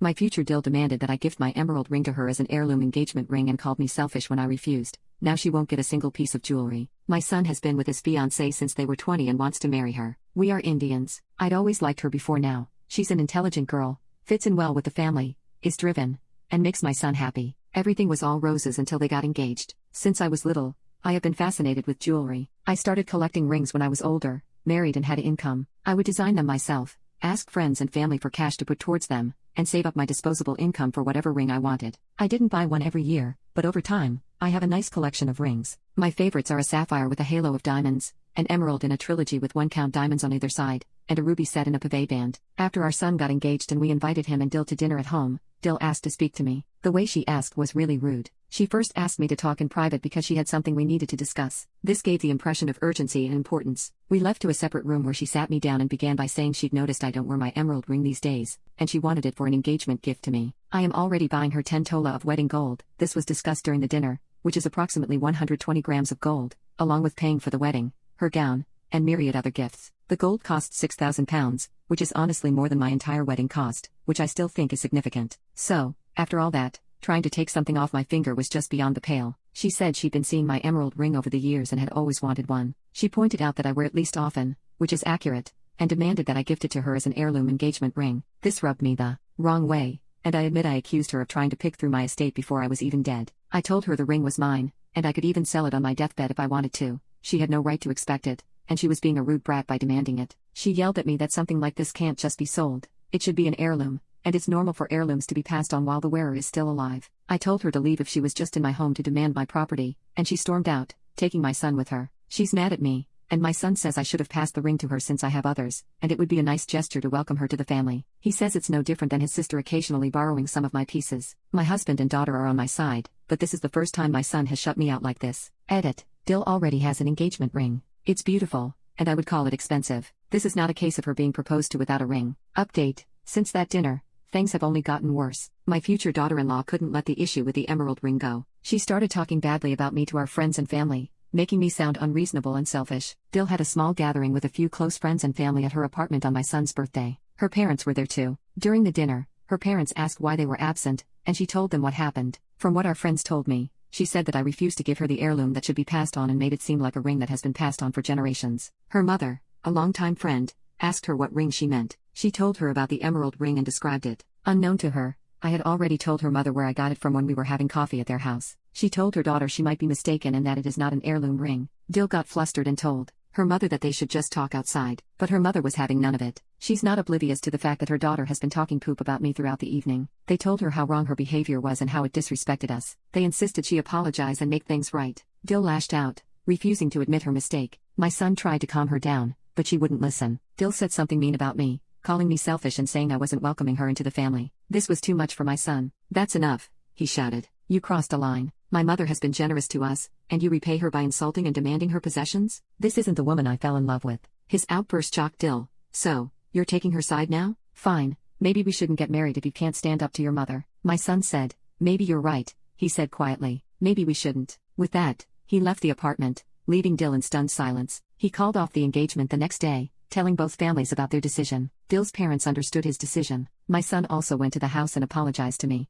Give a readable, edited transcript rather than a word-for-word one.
My future DIL demanded that I gift my emerald ring to her as an heirloom engagement ring and called me selfish when I refused. Now she won't get a single piece of jewelry. My son has been with his fiancée since they were 20 and wants to marry her. We are Indians. I'd always liked her before now. She's an intelligent girl, fits in well with the family, is driven, and makes my son happy. Everything was all roses until they got engaged. Since I was little, I have been fascinated with jewelry. I started collecting rings when I was older, married and had income. I would design them myself, ask friends and family for cash to put towards them, and save up my disposable income for whatever ring I wanted. I didn't buy one every year, but over time, I have a nice collection of rings. My favorites are a sapphire with a halo of diamonds, an emerald in a trilogy with 1-count diamonds on either side, and a ruby set in a pave band. After our son got engaged and we invited him and DIL to dinner at home, DIL asked to speak to me. The way she asked was really rude. She first asked me to talk in private because she had something we needed to discuss. This gave the impression of urgency and importance. We left to a separate room where she sat me down and began by saying she'd noticed I don't wear my emerald ring these days, and she wanted it for an engagement gift to me. I am already buying her 10 tola of wedding gold. This was discussed during the dinner, which is approximately 120 grams of gold, along with paying for the wedding, her gown, and myriad other gifts. The gold cost 6,000 pounds, which is honestly more than my entire wedding cost, which I still think is significant. So, after all that, trying to take something off my finger was just beyond the pale. She said she'd been seeing my emerald ring over the years and had always wanted one. She pointed out that I wear it least often, which is accurate, and demanded that I gift it to her as an heirloom engagement ring. This rubbed me the wrong way, and I admit I accused her of trying to pick through my estate before I was even dead. I told her the ring was mine, and I could even sell it on my deathbed if I wanted to. She had no right to expect it, and she was being a rude brat by demanding it. She yelled at me that something like this can't just be sold. It should be an heirloom, and it's normal for heirlooms to be passed on while the wearer is still alive. I told her to leave if she was just in my home to demand my property, and she stormed out, taking my son with her. She's mad at me, and my son says I should have passed the ring to her since I have others, and it would be a nice gesture to welcome her to the family. He says it's no different than his sister occasionally borrowing some of my pieces. My husband and daughter are on my side, but this is the first time my son has shut me out like this. Edit. DIL already has an engagement ring. It's beautiful, and I would call it expensive. This is not a case of her being proposed to without a ring. Update. Since that dinner, things have only gotten worse. My future daughter-in-law couldn't let the issue with the emerald ring go. She started talking badly about me to our friends and family, making me sound unreasonable and selfish. DIL had a small gathering with a few close friends and family at her apartment on my son's birthday. Her parents were there too. During the dinner, her parents asked why they were absent, and she told them what happened. From what our friends told me, she said that I refused to give her the heirloom that should be passed on and made it seem like a ring that has been passed on for generations. Her mother, a longtime friend, asked her what ring she meant. She told her about the emerald ring and described it. Unknown to her, I had already told her mother where I got it from when we were having coffee at their house. She told her daughter she might be mistaken and that it is not an heirloom ring. DIL got flustered and told her mother that they should just talk outside, but her mother was having none of it. She's not oblivious to the fact that her daughter has been talking poop about me throughout the evening. They told her how wrong her behavior was and how it disrespected us. They insisted she apologize and make things right. DIL lashed out, refusing to admit her mistake. My son tried to calm her down, but she wouldn't listen. DIL said something mean about me, calling me selfish and saying I wasn't welcoming her into the family. This was too much for my son. That's enough, he shouted. You crossed a line. My mother has been generous to us, and you repay her by insulting and demanding her possessions? This isn't the woman I fell in love with. His outburst shocked DIL. So, you're taking her side now? Fine, maybe we shouldn't get married if you can't stand up to your mother. My son said, maybe you're right, he said quietly. Maybe we shouldn't. With that, he left the apartment, leaving DIL in stunned silence. He called off the engagement the next day, telling both families about their decision. DIL's parents understood his decision. My son also went to the house and apologized to me.